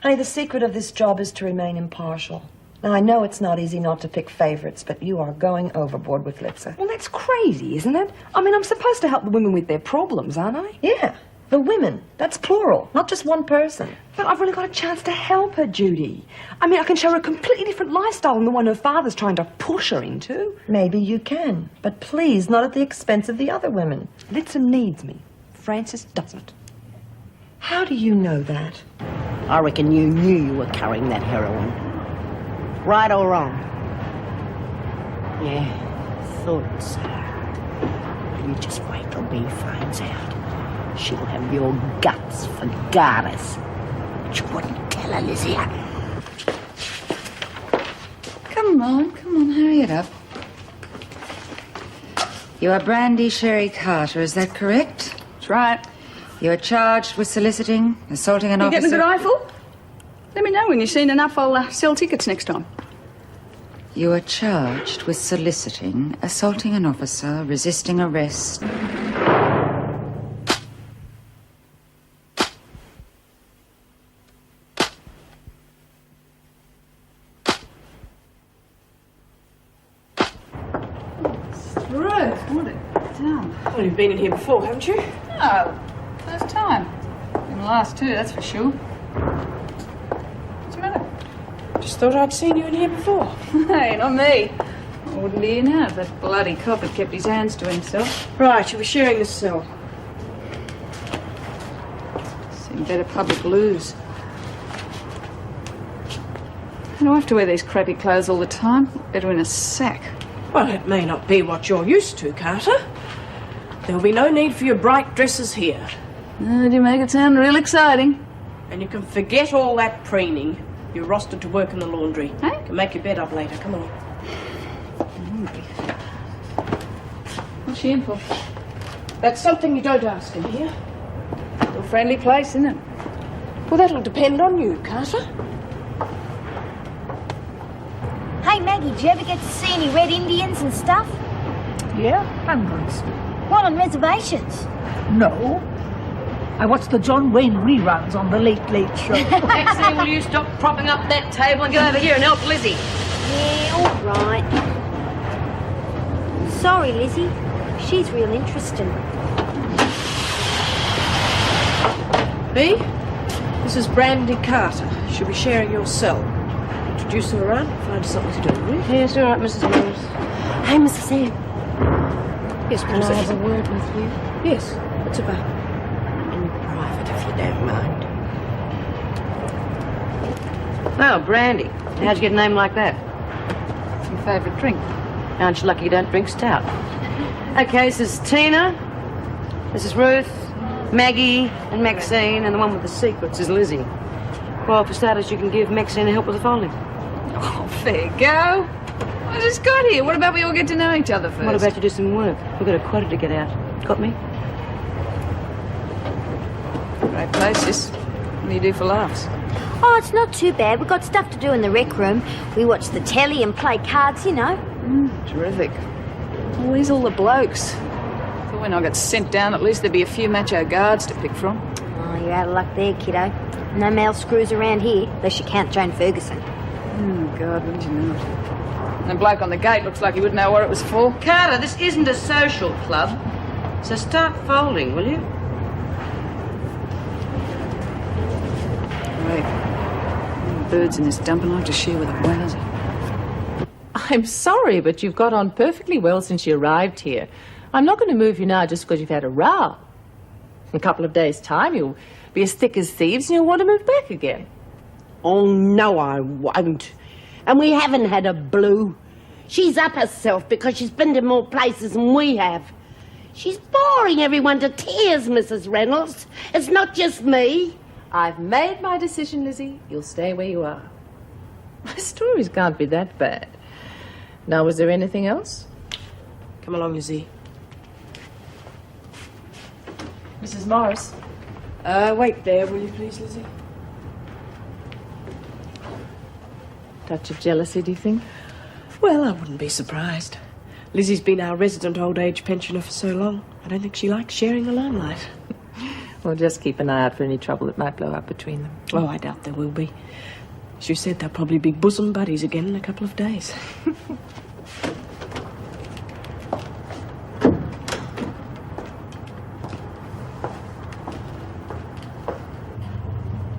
Honey, the secret of this job is to remain impartial. Now, I know it's not easy not to pick favorites, but you are going overboard with Litza. Well, that's crazy, isn't it? I mean, I'm supposed to help the women with their problems, aren't I? Yeah, the women. That's plural, not just one person. But I've really got a chance to help her, Judy. I mean, I can show her a completely different lifestyle than the one her father's trying to push her into. Maybe you can, but please, not at the expense of the other women. Litza needs me. Frances doesn't. How do you know that? I reckon you knew you were carrying that heroin. Right or wrong? Yeah, thought so. You just wait till Bea finds out. She'll have your guts for garters. But you wouldn't tell her, Lizzie. Come on, hurry it up. You are Brandy Sherry Carter, is that correct? That's right. You are charged with soliciting, assaulting an officer... You getting a good eyeful? Let me know when you've seen enough. I'll sell tickets next time. You are charged with soliciting, assaulting an officer, resisting arrest. Ruth, what a dump. Well, you've been in here before, haven't you? No, first time. In the last two, that's for sure. What's the matter? Just thought I'd seen you in here before. Hey, not me. I wouldn't be in here if that bloody cop had kept his hands to himself. Right, you were sharing this cell. Seen better public lose. I don't have to wear these crappy clothes all the time. Better in a sack. Well, it may not be what you're used to, Carter. There'll be no need for your bright dresses here. Did you make it sound real exciting? And you can forget all that preening. You're rostered to work in the laundry. Hey? You can make your bed up later. Come on. What's she in for? That's something you don't ask in here. A friendly place, isn't it? Well, that'll depend on you, Carter. Hey, Maggie, did you ever get to see any Red Indians and stuff? Yeah, hundreds. What, on reservations? No. I watched the John Wayne reruns on the Late Late Show. Maxine, will you stop propping up that table and get over here and help Lizzie? Yeah, all right. Sorry, Lizzie. She's real interesting. Bea, this is Brandy Carter. She'll be sharing your cell. Introduce her around, find her something to do, will you? Yes, all right, Mrs. Mills. Hey, Mrs. Sam. Yes, Can I have a word with you? Yes, what's about? In private, if you don't mind. Oh, Brandy. How'd you get a name like that? It's your favourite drink. Aren't you lucky you don't drink stout? Okay, this is Tina, this is Ruth, Maggie and Maxine, and the one with the secrets is Lizzie. Well, for starters, you can give Maxine help with the folding. Oh, fair go. I just got here. What about we all get to know each other first? What about you do some work? We've got a quota to get out. Got me? Great place, this. What do you do for laughs? Oh, it's not too bad. We've got stuff to do in the rec room. We watch the telly and play cards, you know. Terrific. Well, where's all the blokes? Thought when I got sent down, at least there'd be a few macho guards to pick from. Oh, you're out of luck there, kiddo. No male screws around here, unless you count Jane Ferguson. Oh, God, wouldn't you know it? And the bloke on the gate looks like he wouldn't know what it was for. Carter, this isn't a social club, so start folding, will you? Great. Birds in this dump and I have to share with a wowser. I'm sorry, but you've got on perfectly well since you arrived here. I'm not going to move you now just because you've had a row. In a couple of days' time, you'll be as thick as thieves and you'll want to move back again. Oh, no, I won't. And we haven't had a blue. She's up herself because she's been to more places than we have. She's boring everyone to tears, Mrs. Reynolds. It's not just me. I've made my decision, Lizzie. You'll stay where you are. My stories can't be that bad. Now, was there anything else? Come along, Lizzie. Mrs. Morris. Wait there, will you please, Lizzie? Touch of jealousy, do you think? Well, I wouldn't be surprised. Lizzie's been our resident old age pensioner for so long. I don't think she likes sharing the limelight. Well, just keep an eye out for any trouble that might blow up between them. Oh, I doubt there will be. As you said, they'll probably be bosom buddies again in a couple of days.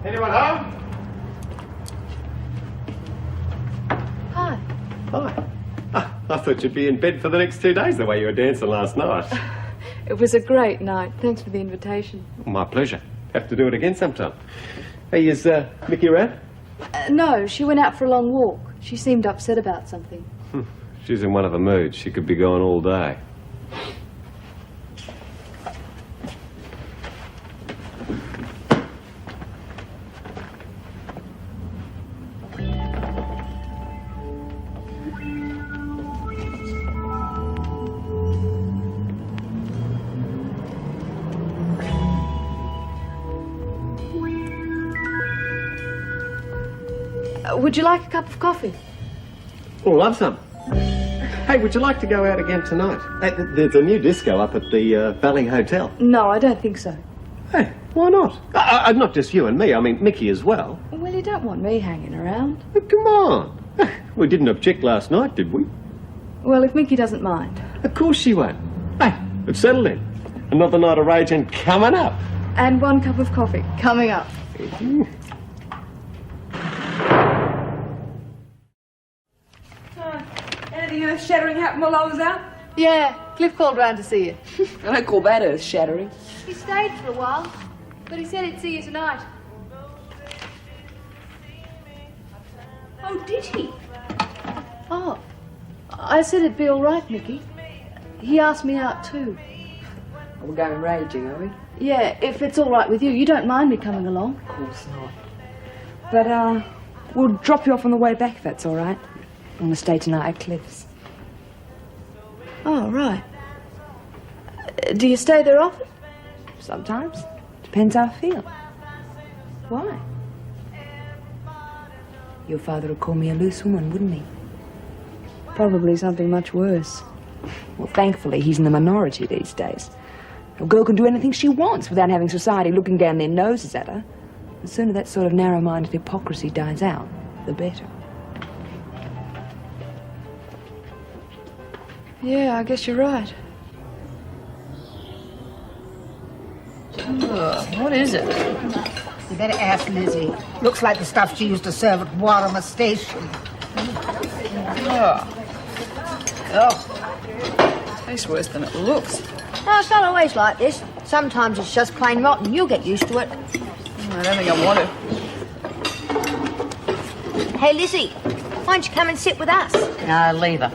Anyone home? Hi. Hi. I thought you'd be in bed for the next 2 days the way you were dancing last night. It was a great night. Thanks for the invitation. My pleasure. Have to do it again sometime. Hey, is Mickey around? No, she went out for a long walk. She seemed upset about something. She's in one of her moods. She could be gone all day. Would you like a cup of coffee? Oh, love some. Hey, would you like to go out again tonight? There's a new disco up at the Valley Hotel. No, I don't think so. Hey, why not? Not just you and me, I mean Mickey as well. Well, you don't want me hanging around. Oh, come on. We didn't object last night, did we? Well, if Mickey doesn't mind. Of course she won't. Hey, it's settled in. Another night of raging coming up. And 1 cup of coffee coming up. Anything earth-shattering happened while I was out? Yeah, Cliff called round to see you. I don't call that earth-shattering. He stayed for a while, but he said he'd see you tonight. Oh, did he? Oh, I said it'd be all right, Mickey. He asked me out too. We're going raging, are we? Yeah, if it's all right with you. You don't mind me coming along? Of course not. But, we'll drop you off on the way back if that's all right. I want to stay tonight at Cliff's. Oh, right. Do you stay there often? Sometimes. Depends how I feel. Why? Your father would call me a loose woman, wouldn't he? Probably something much worse. Well, thankfully, he's in the minority these days. A girl can do anything she wants without having society looking down their noses at her. The sooner that sort of narrow-minded hypocrisy dies out, the better. Yeah, I guess you're right. What is it? You better ask Lizzie. Looks like the stuff she used to serve at Warama Station. Tastes worse than it looks. No, it's not always like this. Sometimes it's just plain rotten. You'll get used to it. I don't think I want to. Hey, Lizzie, why don't you come and sit with us? No, leave her.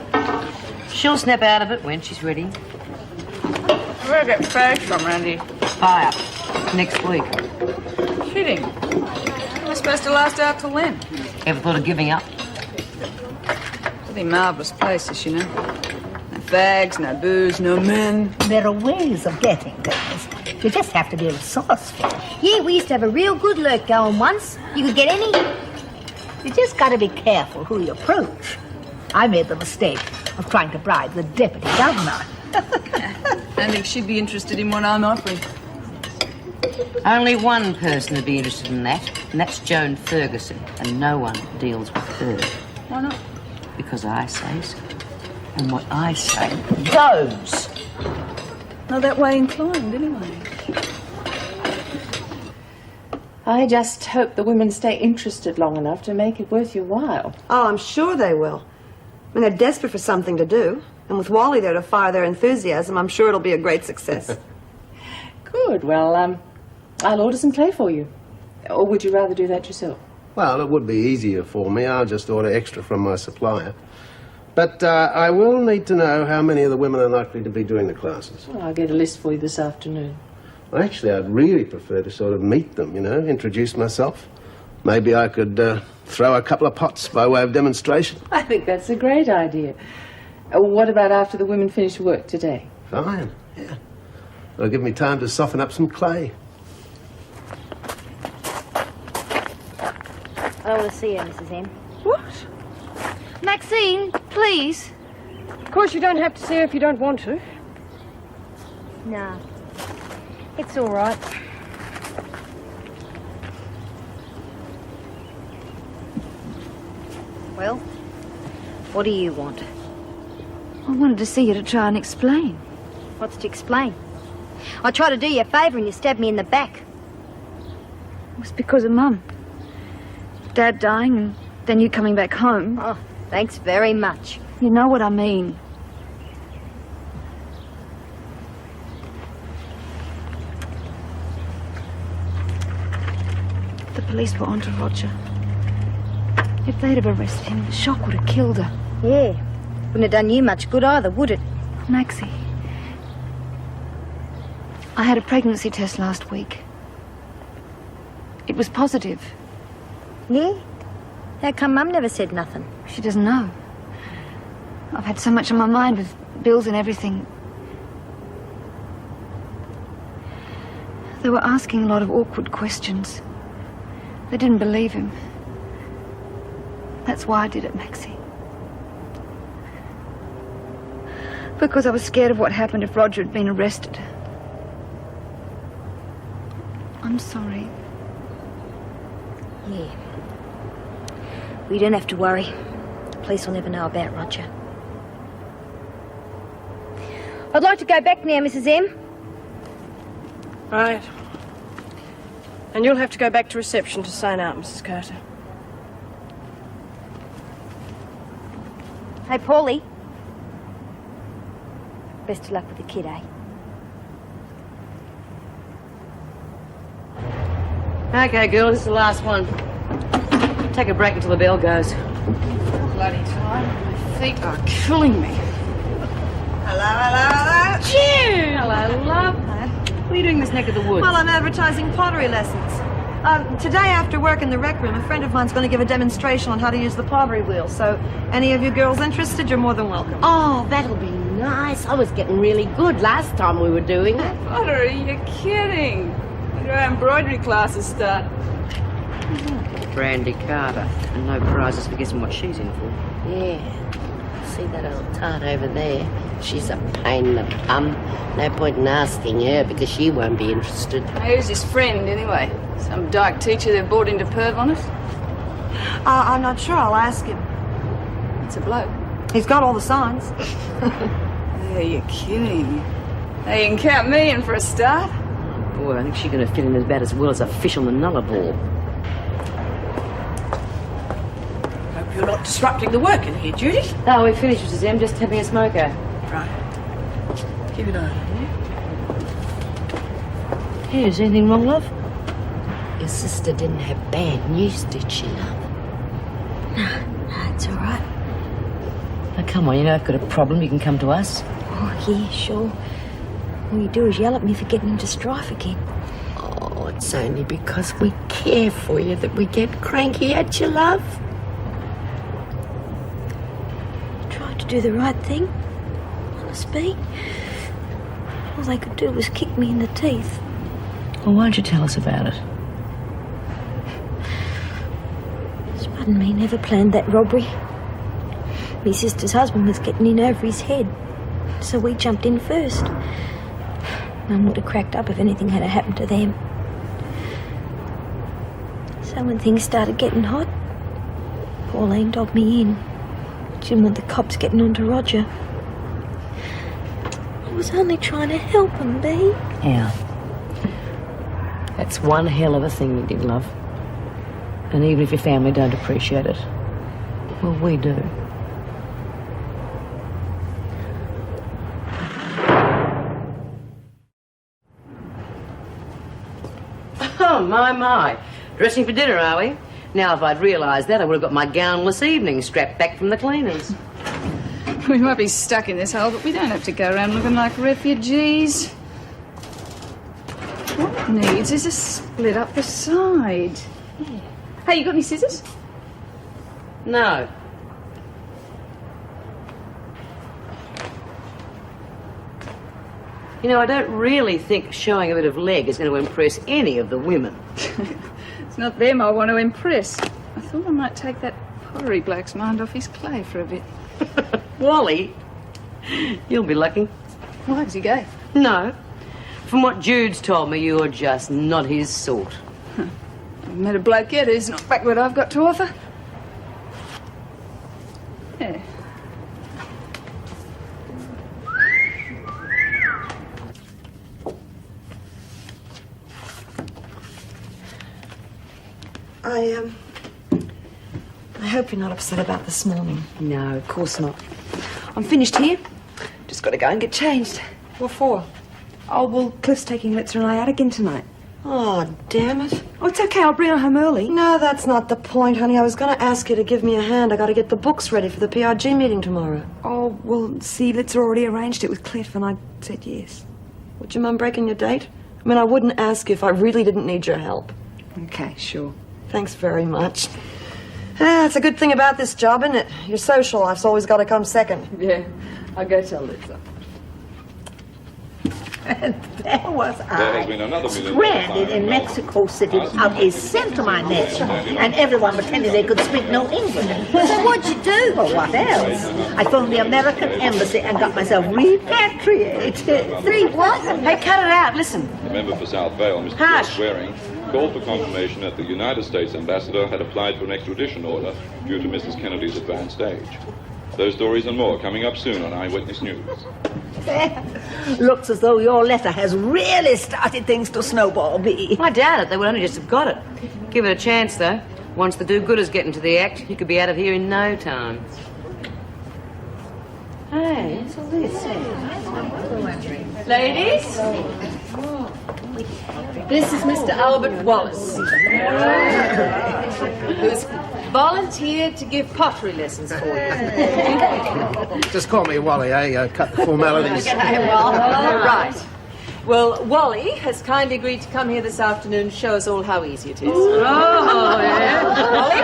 She'll snap out of it when she's ready. Where do I get fags from, Randy? Fire. Next week. Kidding. Am I supposed to last out till then? Ever thought of giving up? Pretty marvellous places, you know. No fags, no booze, no men. There are ways of getting things. You just have to be resourceful. Yeah, we used to have a real good lurk going once. You could get any. You just got to be careful who you approach. I made the mistake of trying to bribe the deputy governor. I think she'd be interested in what I'm offering. Only one person would be interested in that, and that's Joan Ferguson, and no one deals with her. Why not? Because I say so. And what I say goes. Not that way inclined, anyway. I just hope the women stay interested long enough to make it worth your while. Oh, I'm sure they will. I mean, they're desperate for something to do. And with Wally there to fire their enthusiasm, I'm sure it'll be a great success. Good. Well, I'll order some clay for you. Or would you rather do that yourself? Well, it would be easier for me. I'll just order extra from my supplier. But I will need to know how many of the women are likely to be doing the classes. Well, I'll get a list for you this afternoon. Well, actually, I'd really prefer to sort of meet them, you know, introduce myself. Maybe I could throw a couple of pots by way of demonstration. I think that's a great idea. What about after the women finish work today? Fine, yeah. It'll give me time to soften up some clay. I don't want to see her, Mrs. M. What? Maxine, please. Of course, you don't have to see her if you don't want to. No. It's all right. Well, what do you want? I wanted to see you to try and explain. What's to explain? I tried to do you a favour and you stabbed me in the back. It was because of Mum. Dad dying and then you coming back home. Oh, thanks very much. You know what I mean. The police were onto Roger. If they'd have arrested him, the shock would have killed her. Yeah. Wouldn't have done you much good either, would it? Maxie, I had a pregnancy test last week. It was positive. Yeah? How come Mum never said nothing? She doesn't know. I've had so much on my mind with bills and everything. They were asking a lot of awkward questions. They didn't believe him. That's why I did it, Maxie. Because I was scared of what happened if Roger had been arrested. I'm sorry. Yeah. We don't have to worry. The police will never know about Roger. I'd like to go back now, Mrs. M. Right. And you'll have to go back to reception to sign out, Mrs. Carter. Hey, Paulie. Best of luck with the kid, eh? Okay, girl, this is the last one. Take a break until the bell goes. Bloody time. My feet are killing me. Hello, hello, hello. June! Hello, love. What are you doing this neck of the woods? Well, I'm advertising pottery lessons. Today after work in the rec room, a friend of mine's going to give a demonstration on how to use the pottery wheel. So, any of you girls interested, you're more than welcome. Oh, that'll be nice. I was getting really good last time we were doing it. Pottery, you're kidding. When do our embroidery classes start? Brandy Carter. And no prizes for guessing what she's in for. Yeah. See that old tart over there? She's a pain in the bum. No point in asking her because she won't be interested. Who's his friend, anyway? Some dyke teacher they've brought into perv on us? I'm not sure. I'll ask him. It's a bloke. He's got all the signs. Yeah, you're kidding. Hey, you can count me in for a start. Boy, I think she's going to fit in as bad as well as a fish on the nullarbor. Hope you're not disrupting the work in here, Judy. Oh, we finished, Mrs. M. Just having a smoker. Right. Keep it on. Hey, is anything wrong, love? Your sister didn't have bad news, did she, love? No, it's all right. Now, come on, you know, if you've got a problem, you can come to us. Oh, yeah, sure. All you do is yell at me for getting into strife again. Oh, it's only because we care for you that we get cranky at you, love. I tried to do the right thing. Honest, Pete. All they could do was kick me in the teeth. Well, why don't you tell us about it? Spud and me never planned that robbery. My sister's husband was getting in over his head, so we jumped in first. Mum would have cracked up if anything had happened to them. So when things started getting hot, Pauline dogged me in. She didn't want the cops getting onto Roger. I was only trying to help him, Bea. Yeah. That's one hell of a thing you did, love. And even if your family don't appreciate it, well, we do. Oh, my. Dressing for dinner, are we? Now, if I'd realised that, I would have got my gownless evening strapped back from the cleaners. We might be stuck in this hole, but we don't have to go around looking like refugees. What it needs is a split up the side. Yeah. Hey, you got any scissors? No. You know, I don't really think showing a bit of leg is going to impress any of the women. It's not them I want to impress. I thought I might take that pottery bloke's mind off his clay for a bit. Wally, you'll be lucky. Why, does he go? No. From what Jude's told me, you're just not his sort. I've met a bloke yet who's not back what I've got to offer. I hope you're not upset about this morning. No, of course not. I'm finished here. Just got to go and get changed. What for? Oh, well, Cliff's taking Letzer and I out again tonight. Oh, damn it. Oh, it's okay. I'll bring her home early. No, that's not the point, honey. I was going to ask you to give me a hand. I got to get the books ready for the PRG meeting tomorrow. Oh, well, see, Letzer already arranged it with Cliff, and I said yes. Would your mum breaking your date? I mean, I wouldn't ask you if I really didn't need your help. Okay, sure. Thanks very much. It's a good thing about this job, isn't it? Your social life's always got to come second. Yeah, I'll go tell Letzer. And there was I, stranded in Mexico City without a cent to my name, and everyone pretended they could speak no English. So what'd you do? Well, what else? I phoned the American Embassy and got myself repatriated. See what? Hey, cut it out. Listen. The member for South Vale, Mr. George Swearing, called for confirmation that the United States ambassador had applied for an extradition order due to Mrs. Kennedy's advanced age. Those stories and more coming up soon on Eyewitness News. Looks as though your letter has really started things to snowball, B. I doubt it. They would only just have got it. Give it a chance, though. Once the do-gooders get into the act, you could be out of here in no time. Hey, what's all this? Ladies, this is Mr. Albert Wallace, who's volunteered to give pottery lessons for you. Just call me Wally, eh? Cut the formalities. Right. Well, Wally has kindly agreed to come here this afternoon to show us all how easy it is. Oh, yeah. Wally?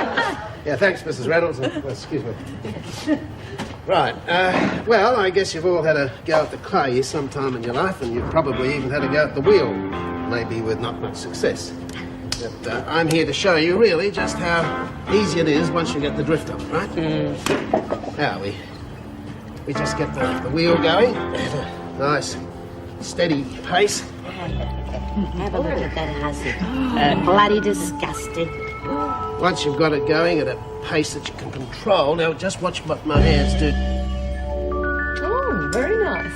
Yeah, thanks, Mrs. Reynolds. Excuse me. Right. Well, I guess you've all had a go at the clay sometime in your life, and you've probably even had a go at the wheel, maybe with not much success. But I'm here to show you, really, just how easy it is once you get the drift of it, right? Now, we just get the wheel going at a nice, steady pace. Have a look at that hussy. Bloody disgusting. Once you've got it going at a pace that you can control, now just watch what my hands do. Oh, very nice.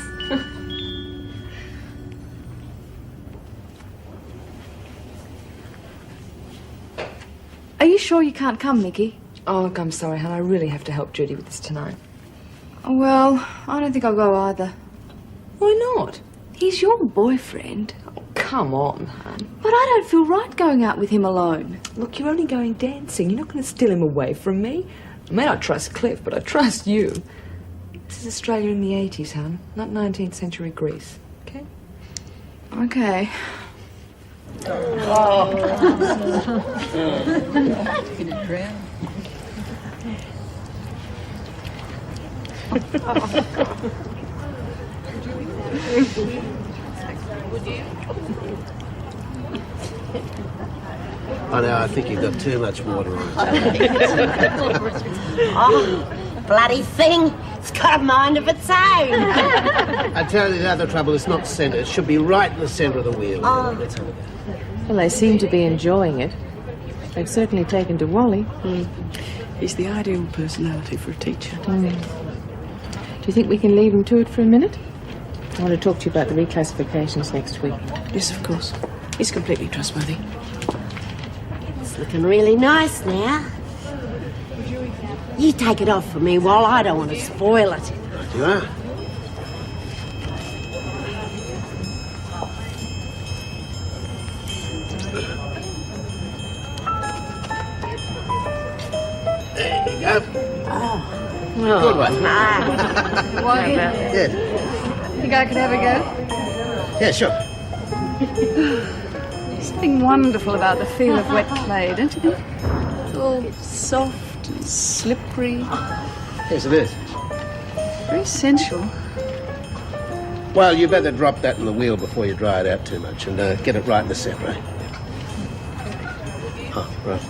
Are you sure you can't come, Nikki? Oh, look, I'm sorry, hon. I really have to help Judy with this tonight. Well, I don't think I'll go either. Why not? He's your boyfriend. Oh, come on, hon. But I don't feel right going out with him alone. Look, you're only going dancing. You're not going to steal him away from me. I may not trust Cliff, but I trust you. This is Australia in the 80s, hon, not 19th century Greece. Okay? Okay. Oh, no, I think you've got too much water on Oh, bloody thing. It's got a mind of its own. I tell you the other trouble, it's not centre. It should be right in the centre of the wheel. Let's have a go. Well, they seem to be enjoying it. They've certainly taken to Wally. He's the ideal personality for a teacher. Do you think we can leave him to it for a minute? I want to talk to you about the reclassifications next week. Yes, of course. He's completely trustworthy. It's looking really nice now. You take it off for me, Wal. I don't want to spoil it. Right you are. There you go. Oh. Good one. Wally, Yeah. think I could have a go? Yeah, sure. Something wonderful about the feel of wet clay, don't you think? It's all soft and slippery. Yes, it is. Very sensual. Well, you better drop that in the wheel before you dry it out too much and get it right in the centre, eh? Oh, right.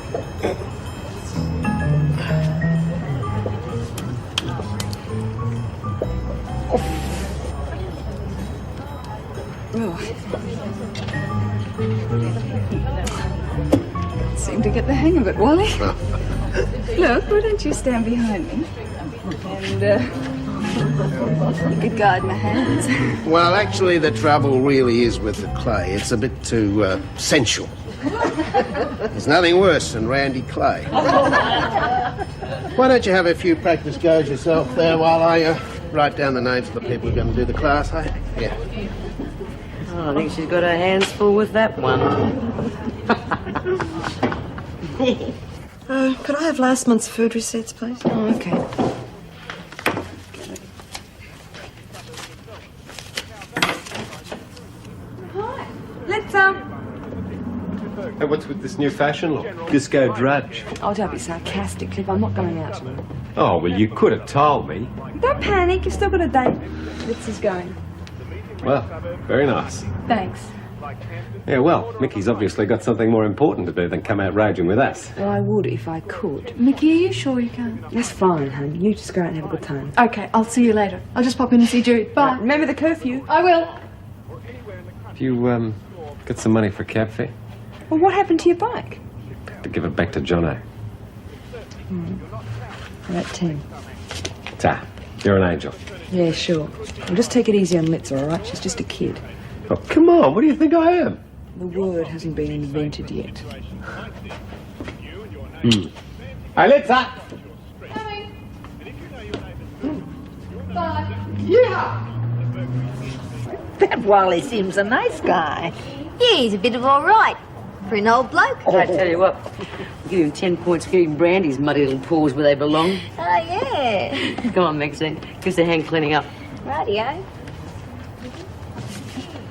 Seem to get the hang of it, Wally. Look, why don't you stand behind me? And, you could guide my hands. Well, actually, the trouble really is with the clay. It's a bit too sensual. There's nothing worse than Randy Clay. Why don't you have a few practice goes yourself there while I write down the names of the people who are going to do the class, eh? Yeah. Oh, I think she's got her hands full with that one. Could I have last month's food receipts, please? Oh, okay. Hi. Let's, Hey, what's with this new fashion look? Disco drudge. Oh, don't be sarcastic, Cliff. I'm not going out tonight. Oh, well, you could have told me. Don't panic. You've still got a date. Litz is going. Well, very nice. Thanks. Yeah, well, Mickey's obviously got something more important to do than come out raging with us. Well, I would if I could. Mickey, are you sure you can't? That's fine, hon. You just go out and have a good time. Okay, I'll see you later. I'll just pop in and see Jude. Bye. Right, remember the curfew. I will. Have you, got some money for a cab fare? Well, what happened to your bike? To give it back to Jono. About 10. Ta, you're an angel. Yeah, sure. Well, just take it easy on Litz, all right? She's just a kid. Oh, come on, what do you think I am? The word hasn't been invented yet. Hey, let's up! Bye. Yeah. That Wally seems a nice guy. Yeah, he's a bit of all right. For an old bloke. I tell you what, I'll give him 10 points for giving Brandy's muddy little paws where they belong. Oh, yeah. Come on, Maxine. Give us a hand cleaning up. Rightio.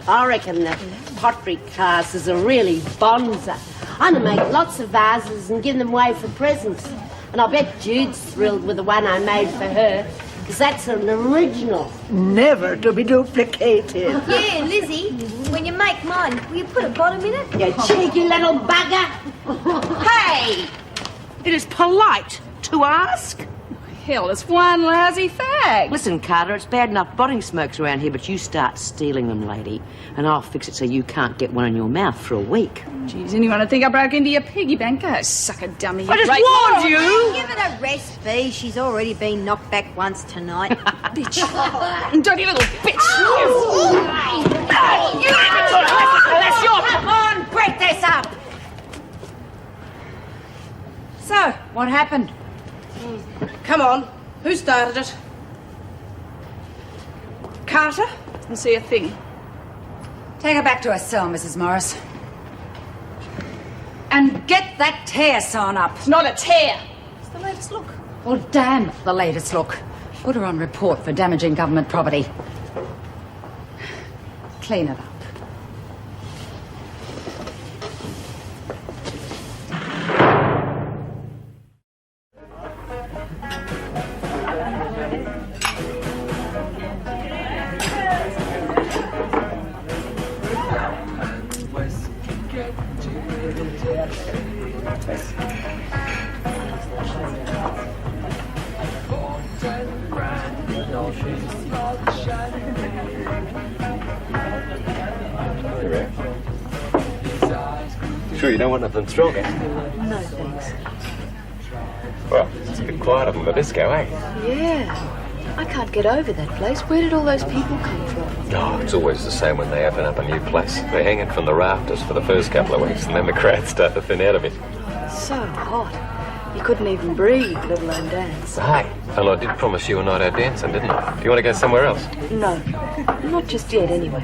I reckon the pottery class is a really bonza. I'm going to make lots of vases and give them away for presents. And I bet Jude's thrilled with the one I made for her, because that's an original. Never to be duplicated. Yeah, Lizzie, when you make mine, will you put a bottom in it? You cheeky little bugger. Hey! It is polite to ask. Hell, it's one lousy fag. Listen, Carter, it's bad enough botting smokes around here, but you start stealing them, lady, and I'll fix it so you can't get one in your mouth for a week. Geez, anyone would think I broke into your piggy bank? Oh, sucker dummy. I just warned you! Give it a rest, Bee. She's already been knocked back once tonight. Bitch. Dirty little bitch. That's your... Come on, break this up! So, what happened? Come on. Who started it? Carter? Didn't see a thing. Take her back to her cell, Mrs. Morris. And get that tear sewn up. It's not a tear. It's the latest look. Well, damn the latest look. Put her on report for damaging government property. Clean it up. Sure you don't want nothing stronger? No, thanks. Well, it's a bit quiet up in the disco, eh? Yeah. I can't get over that place. Where did all those people come from? Oh, it's always the same when they open up a new place. They hang it from the rafters for the first couple of weeks, and then the crowds start to thin out of it. So hot. You couldn't even breathe, let alone dance. Hey, and I did promise you a night out dancing, didn't I? Do you want to go somewhere else? No. Not just yet, anyway.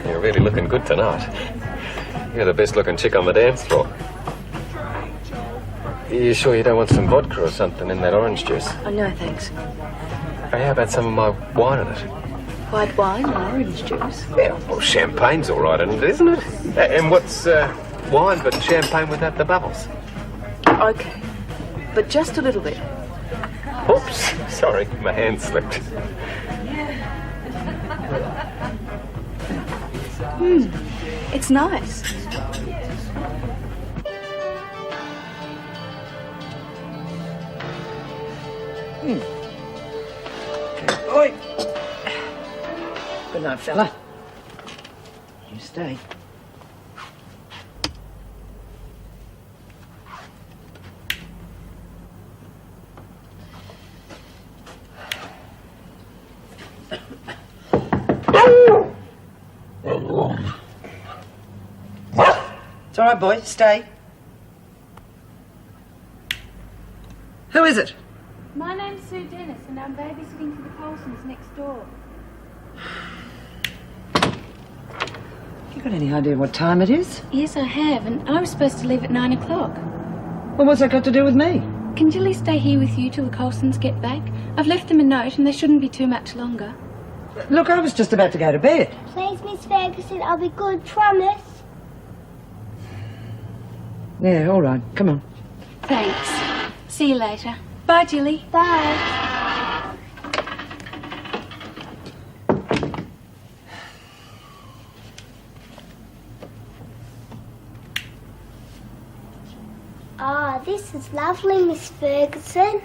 You're really looking good tonight. You're the best looking chick on the dance floor. You sure you don't want some vodka or something in that orange juice? Oh, no, thanks. Hey, how about some of my wine in it? White wine and orange juice. Yeah, well, champagne's all right in it, isn't it? And what's wine but champagne without the bubbles? Okay. But just a little bit. Oops, sorry, my hand slipped. It's nice. Good boy. Good night, fella. You stay. All right, boy, stay. Who is it? My name's Sue Dennis, and I'm babysitting for the Colsons next door. You got any idea what time it is? Yes, I have, and I was supposed to leave at 9 o'clock. Well, what's that got to do with me? Can Jilly stay here with you till the Colsons get back? I've left them a note, and they shouldn't be too much longer. Look, I was just about to go to bed. Please, Miss Ferguson, I'll be good, promise. Yeah, all right. Come on. Thanks. See you later. Bye, Jilly. Bye. Ah, this is lovely, Miss Ferguson.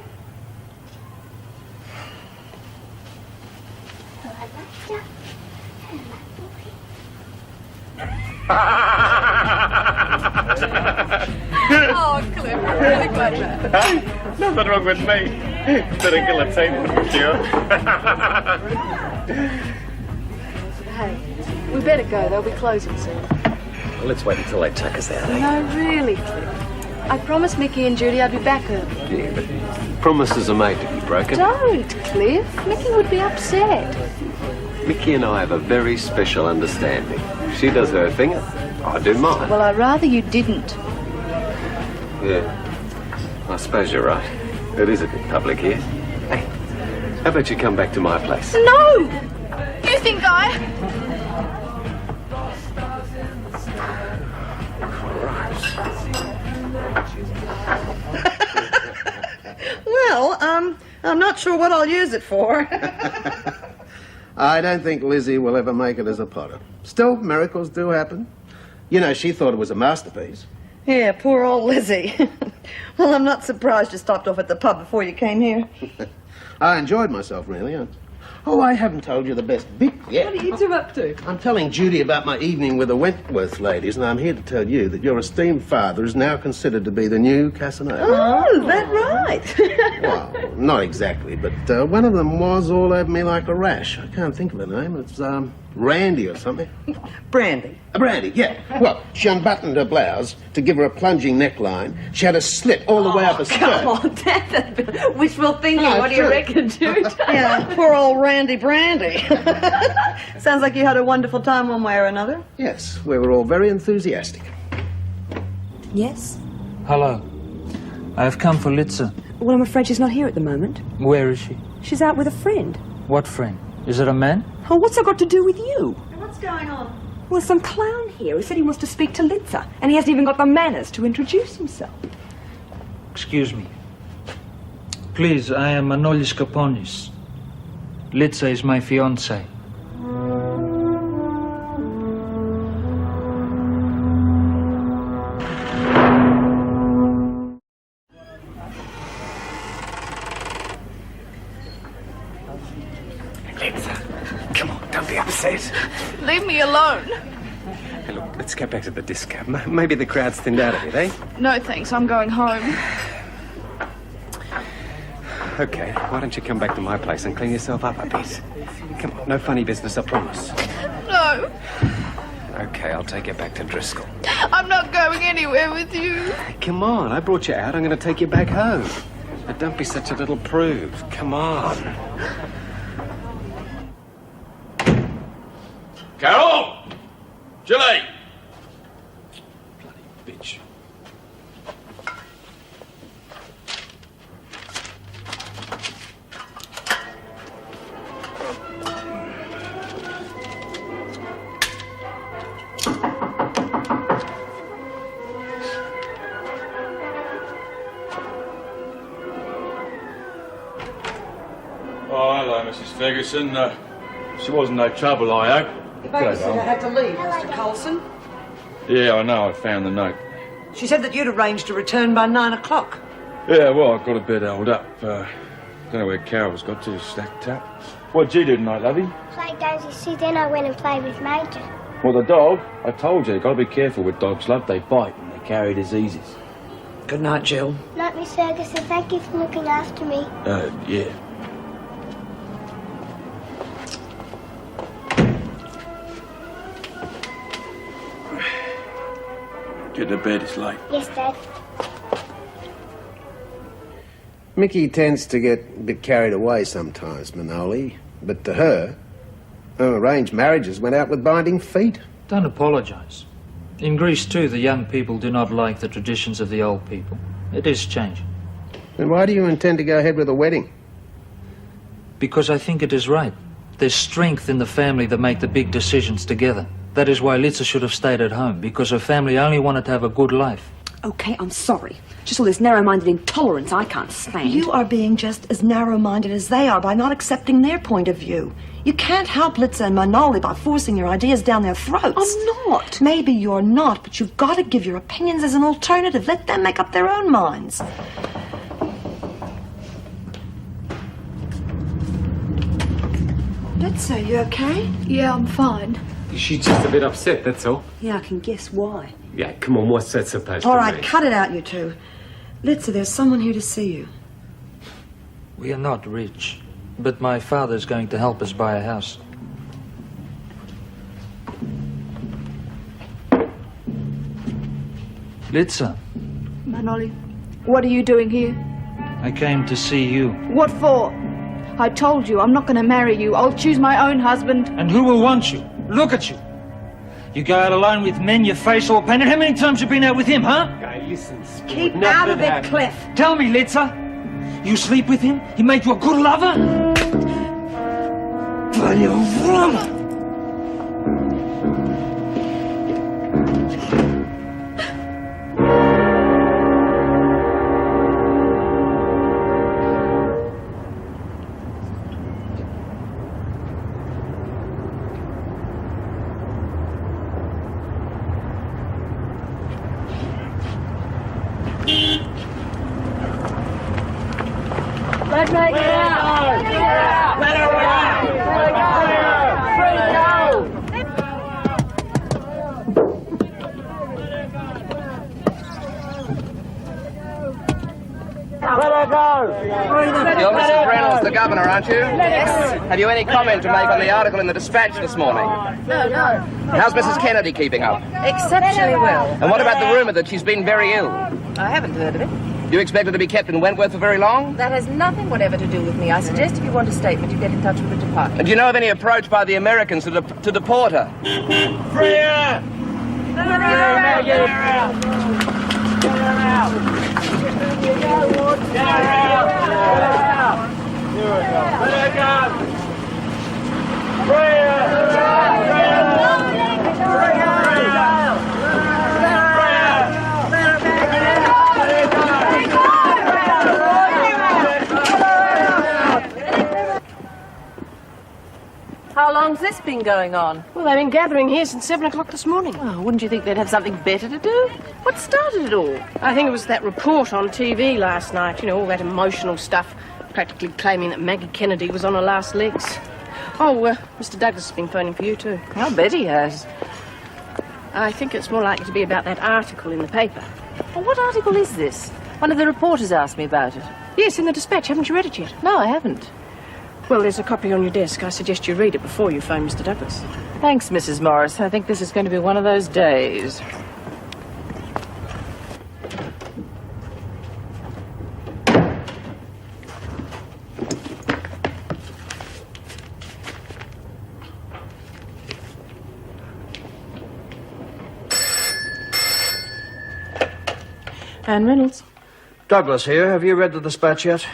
Hello, Doctor. Oh, Cliff, I'm really glad that. Nothing wrong with me. Didn't kill a tape for sure. Hey, we better go. They'll be closing soon. Well, let's wait until they tuck us out, eh? No, really, Cliff. I promised Mickey and Judy I'd be back early. Yeah, but promises are made to be broken. Don't, Cliff. Mickey would be upset. Mickey and I have a very special understanding. She does her thing, I do mine. Well, I'd rather you didn't. Yeah, I suppose you're right. It is a bit public here. Hey, how about you come back to my place? No! You think Well, I'm not sure what I'll use it for. I don't think Lizzie will ever make it as a potter. Still, miracles do happen. You know, she thought it was a masterpiece. Yeah, poor old Lizzie. Well, I'm not surprised you stopped off at the pub before you came here. I enjoyed myself, really. Oh, I haven't told you the best bit yet. What are you two up to? I'm telling Judy about my evening with the Wentworth ladies, and I'm here to tell you that your esteemed father is now considered to be the new Casanova. Oh, is that right? Well, not exactly, but one of them was all over me like a rash. I can't think of her name. It's, Randy or something. Brandy. Brandy, yeah. Well, she unbuttoned her blouse to give her a plunging neckline. She had a slit all the way up her skirt. Come on, that's wishful thinking. No, What do you true. reckon, Jude? Yeah, poor old Randy Brandy. Sounds like you had a wonderful time one way or another. Yes, we were all very enthusiastic. Yes? Hello. I have come for Litza. Well, I'm afraid she's not here at the moment. Where is she? She's out with a friend. What friend? Is it a man? Oh, what's that got to do with you? What's going on? Well, some clown here who said he wants to speak to Litza, and he hasn't even got the manners to introduce himself. Excuse me. Please, I am Manolis Kaponis. Litza is my fiancée. Come on, don't be upset. Leave me alone. Hey, look, let's get back to the disco. Maybe the crowd's thinned out a bit, eh? No, thanks. I'm going home. Okay, why don't you come back to my place and clean yourself up a bit? Come on, no funny business, I promise. No, Okay, I'll take you back to Driscoll. I'm not going anywhere with you. Hey, come on, I brought you out. I'm going to take you back home. Now, don't be such a little prude. Come on. Carol! Julie! Bitch. Oh, hello, Mrs. Ferguson. She wasn't no trouble, I hope. The babysitter had to leave, Mr. Colson. Yeah, I know. I found the note. She said that you'd arranged to return by 9 o'clock. Yeah, well, I got a bit held up. Don't know where Carol's got to, stacked up. What'd you do tonight, lovey? Played Daisy Sue, then I went and played with Major. Well, the dog? I told you, got to be careful with dogs, love. They bite and they carry diseases. Good night, Jill. Night, Miss Ferguson. Thank you for looking after me. Yeah. Get to bed, it's late. Yes, Dad. Mickey tends to get a bit carried away sometimes, Manoli. But to her arranged marriages went out with binding feet. Don't apologise. In Greece, too, the young people do not like the traditions of the old people. It is changing. Then why do you intend to go ahead with a wedding? Because I think it is right. There's strength in the family that make the big decisions together. That is why Litsa should have stayed at home, because her family only wanted to have a good life. Okay, I'm sorry. Just all this narrow-minded intolerance I can't stand. You are being just as narrow-minded as they are by not accepting their point of view. You can't help Litsa and Manoli by forcing your ideas down their throats. I'm not. Maybe you're not, but you've got to give your opinions as an alternative. Let them make up their own minds. Litsa, you okay? Yeah, I'm fine. She's just a bit upset, that's all. Yeah, I can guess why. Yeah, come on, what's that supposed All to right, mean? cut it out, you two. Litsa, there's someone here to see you. We are not rich, but my father's going to help us buy a house. Litsa, Manoli, what are you doing here? I came to see you. What for? I told you I'm not going to marry you. I'll choose my own husband. And who will want you? Look at you. You go out alone with men, your face all painted. How many times have you been out with him, huh? Okay, listen, sport. Keep out of it, Cliff. Tell me, Litsa. You sleep with him? He made you a good lover? Bloody woman! Let her out! Let her out! You're Mrs. Reynolds, the governor, aren't you? Yes. Have you any comment to make on the article in the Dispatch this morning? No. How's Mrs. Kennedy keeping up? Exceptionally well. And what about the rumour that she's been very ill? I haven't heard of it. Do you expect her to be kept in Wentworth for very long? That has nothing whatever to do with me. I suggest if you want a statement, you get in touch with the department. And do you know of any approach by the Americans to deport her? Free her! Let her out! Get her out! Get her out! Get her out! Get her out! Let her go! Free her! How long's this been going on? Well, they've been gathering here since 7 o'clock this morning. Oh, wouldn't you think they'd have something better to do? What started it all? I think it was that report on TV last night. You know, all that emotional stuff, practically claiming that Maggie Kennedy was on her last legs. Oh, Mr. Douglas has been phoning for you, too. I'll bet he has. I think it's more likely to be about that article in the paper. Well, what article is this? One of the reporters asked me about it. Yes, in the Dispatch. Haven't you read it yet? No, I haven't. Well, there's a copy on your desk. I suggest you read it before you phone Mr. Douglas. Thanks, Mrs. Morris. I think this is going to be one of those days. Anne Reynolds. Douglas here. Have you read the Dispatch yet?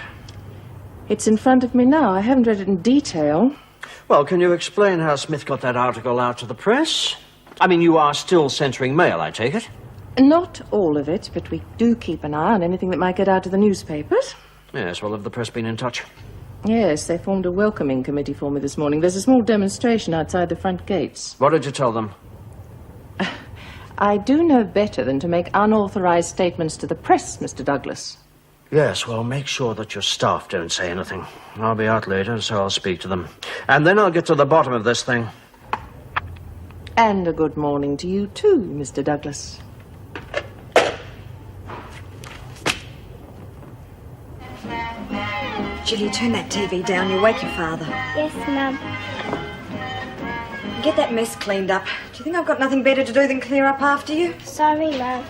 It's in front of me now. I haven't read it in detail. Well, can you explain how Smith got that article out to the press? I mean, you are still censoring mail, I take it? Not all of it, but we do keep an eye on anything that might get out to the newspapers. Yes, well, have the press been in touch? Yes, they formed a welcoming committee for me this morning. There's a small demonstration outside the front gates. What did you tell them? I do know better than to make unauthorized statements to the press, Mr. Douglas. Yes, well, make sure that your staff don't say anything. I'll be out later, so I'll speak to them. And then I'll get to the bottom of this thing. And a good morning to you, too, Mr. Douglas. Julie, turn that TV down. You'll wake your father. Yes, Mum. get that mess cleaned up. Do you think I've got nothing better to do than clear up after you? Sorry, Mum.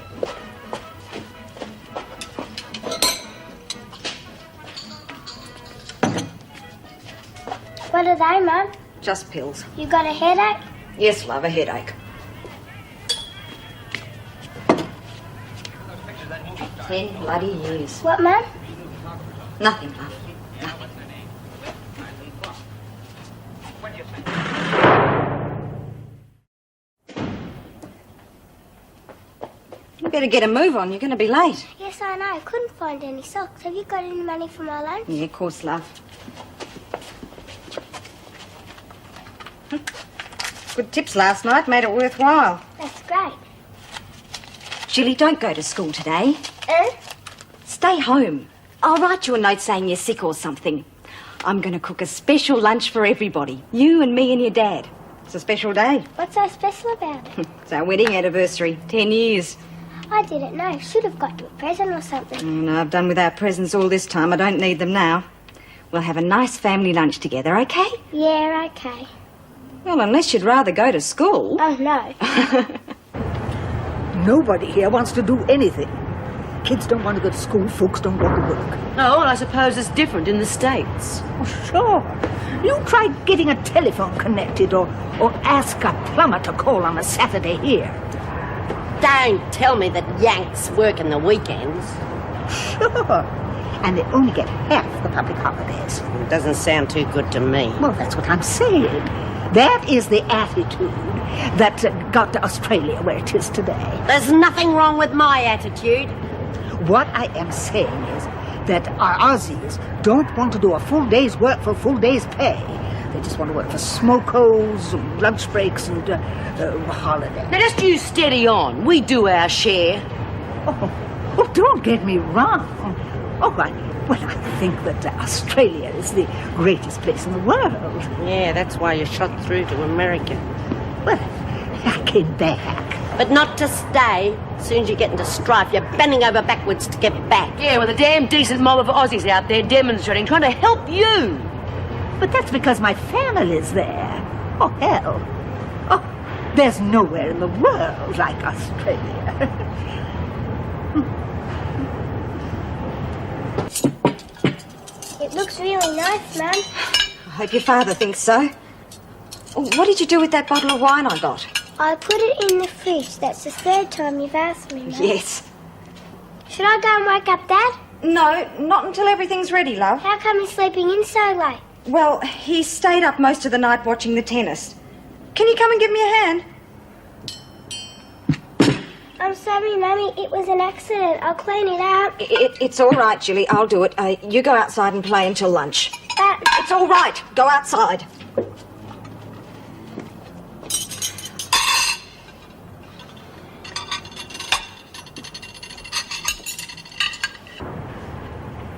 What are they, Mum? Just pills. You got a headache? Yes, love, a headache. 10 bloody years. What, Mum? Nothing, love. You better get a move on. You're going to be late. Yes, I know. I couldn't find any socks. Have you got any money for my lunch? Yeah, of course, love. Good tips last night. Made it worthwhile. That's great. Julie, don't go to school today. Stay home. I'll write you a note saying you're sick or something. I'm going to cook a special lunch for everybody. You and me and your dad. It's a special day. What's so special about it? It's our wedding anniversary. 10 years. I didn't know. Should have got you a present or something. No, I've done without presents all this time. I don't need them now. We'll have a nice family lunch together, okay? Yeah, okay. Well, unless you'd rather go to school. Oh, no. Nobody here wants to do anything. Kids don't want to go to school, folks don't want to work. Oh, well, I suppose it's different in the States. Oh, sure. You tried getting a telephone connected or ask a plumber to call on a Saturday here. Don't tell me that Yanks work in the weekends. Sure. And they only get half the public holidays. It doesn't sound too good to me. Well, that's what I'm saying. That is the attitude that got to Australia where it is today. There's nothing wrong with my attitude. What I am saying is that our Aussies don't want to do a full day's work for a full day's pay. They just want to work for smokos, lunch breaks, and holidays. Now, just you steady on. We do our share. Oh, don't get me wrong. I think that Australia is the greatest place in the world. Yeah, that's why you shot through to America. Well, I came back. But not to stay. As soon as you get into strife, you're bending over backwards to get back. Yeah, with a damn decent mob of Aussies out there demonstrating, trying to help you. But that's because my family's there. Oh, hell. Oh, there's nowhere in the world like Australia. It looks really nice, Mum. I hope your father thinks so. What did you do with that bottle of wine I got? I put it in the fridge. That's the third time you've asked me, Mum. Yes. Should I go and wake up Dad? No, not until everything's ready, love. How come he's sleeping in so late? Well, he stayed up most of the night watching the tennis. Can you come and give me a hand? I'm sorry, Mummy. It was an accident. I'll clean it up. It's all right, Julie. I'll do it. You go outside and play until lunch. It's all right. Go outside.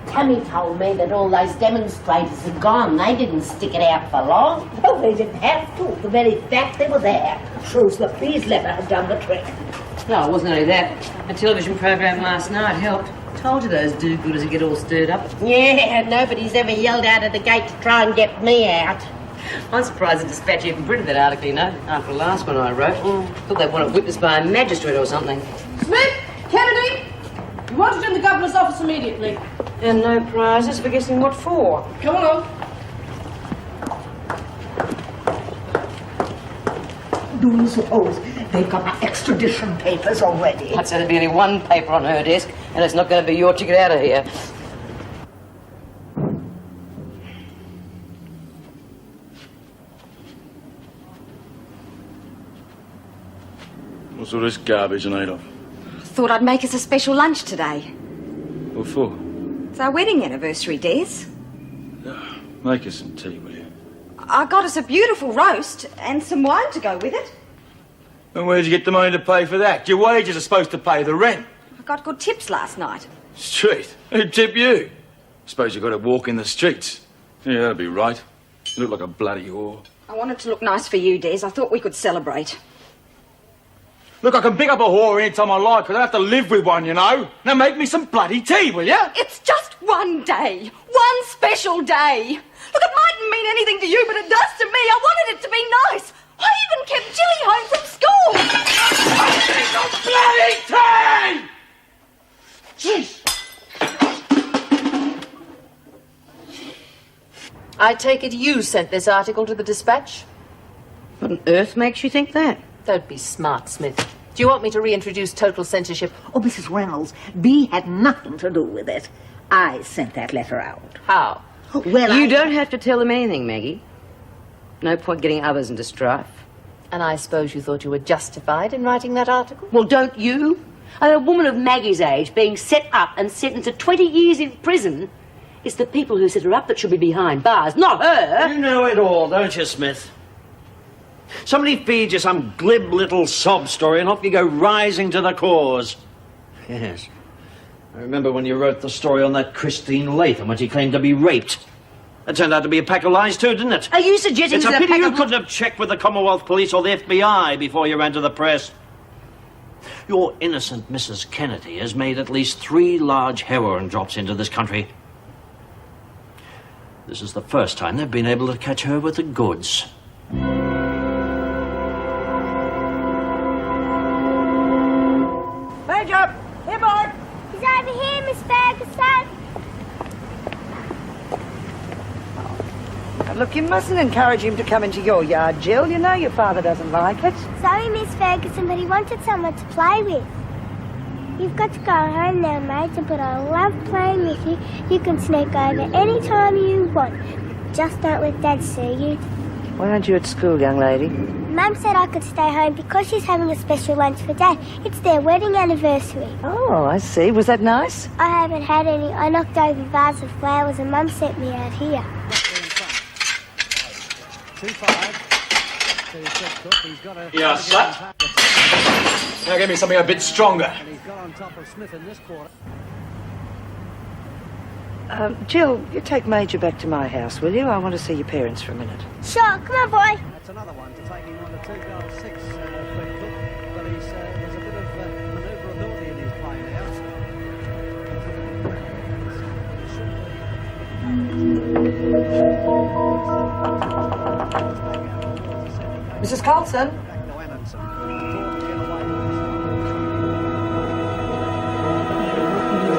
Tammy told me that all those demonstrators are gone. They didn't stick it out for long. Well, they didn't have to. The very fact they were there shows the bees lever had done the trick. No, it wasn't only that. A television program last night helped. Told you those do-gooders would get all stirred up. Yeah, nobody's ever yelled out at the gate to try and get me out. I'm surprised the Dispatch even printed that article, you know, after the last one I wrote. Thought they'd want it witnessed by a magistrate or something. Smith! Kennedy! You wanted in the governor's office immediately. And no prizes for guessing what for. Come along. Do you suppose they've got my extradition papers already? I'd say there'd be only one paper on her desk, and it's not going to be your ticket out of here. What's all this garbage made of? Thought I'd make us a special lunch today. What for? It's our wedding anniversary, Des. Make us some tea, will you? I got us a beautiful roast and some wine to go with it. And where'd you get the money to pay for that? Your wages are supposed to pay the rent. I got good tips last night. Street? Who'd tip you? Suppose you got to walk in the streets. Yeah, that'd be right. You look like a bloody whore. I wanted to look nice for you, Des. I thought we could celebrate. Look, I can pick up a whore any time I like, because I have to live with one, you know. Now make me some bloody tea, will you? It's just one day. One special day. Look, it mightn't mean anything to you, but it does to me. I wanted it to be nice. I even kept Jilly home from school! Bloody time! Jeez! I take it you sent this article to the Dispatch? What on earth makes you think that? Don't be smart, Smith. Do you want me to reintroduce total censorship? Oh, Mrs. Reynolds, Bea had nothing to do with it. I sent that letter out. How? Well, you don't have to tell them anything, Maggie. No point getting others into strife. And I suppose you thought you were justified in writing that article? Well, don't you? A woman of Maggie's age being set up and sentenced to 20 years in prison. It's the people who set her up that should be behind bars, not her. You know it all, don't you, Smith? Somebody feeds you some glib little sob story and off you go rising to the cause. Yes. I remember when you wrote the story on that Christine Latham when she claimed to be raped. That turned out to be a pack of lies too, didn't it? Are you suggesting it's a there's pity pack you of... couldn't have checked with the Commonwealth Police or the FBI before you ran to the press. Your innocent Mrs. Kennedy has made at least 3 large heroin drops into this country. This is the first time they've been able to catch her with the goods. Major! Here, boy! He's over here, Miss Ferguson. Look, you mustn't encourage him to come into your yard, Jill. You know your father doesn't like it. Sorry, Miss Ferguson, but he wanted someone to play with. You've got to go home now, Major, but I love playing with you. You can sneak over any time you want. Just don't let Dad see you. Why aren't you at school, young lady? Mum said I could stay home because she's having a special lunch for Dad. It's their wedding anniversary. Oh, I see. Was that nice? I haven't had any. I knocked over a vase of flowers and Mum sent me out here. 2-5. Yeah, slut. Now give me something a bit stronger. And he's got on top of Smith in this quarter. Jill, you take Major back to my house, will you? I want to see your parents for a minute. Sure, come on, boy. That's another one to take him on the 2-6 quick hook, but there's a bit of manoeuvrability in his play now. Mrs. Carlson?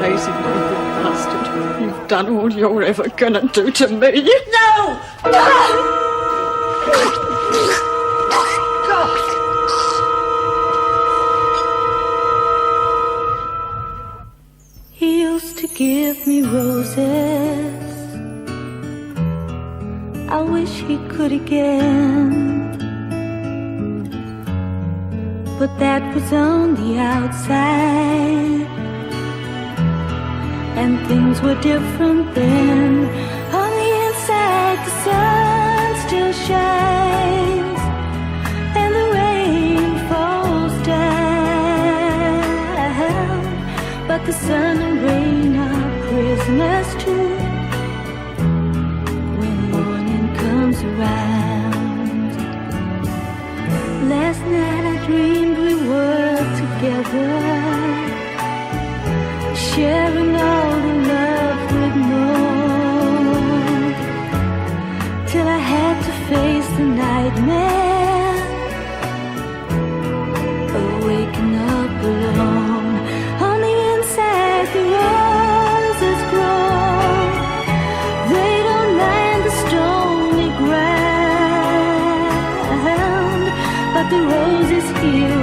Lazy little bastard. You've done all you're ever gonna do to me. No! He used to give me roses. I wish he could again. But that was on the outside, and things were different then. On the inside, the sun still shines, and the rain falls down. But the sun and rain are prisoners too when morning comes around. Last night I dreamed we were together, sharing all the love we'd known, till I had to face the nightmare of waking up alone. On the inside, the roses grow. They don't mind the stony ground, but the roses here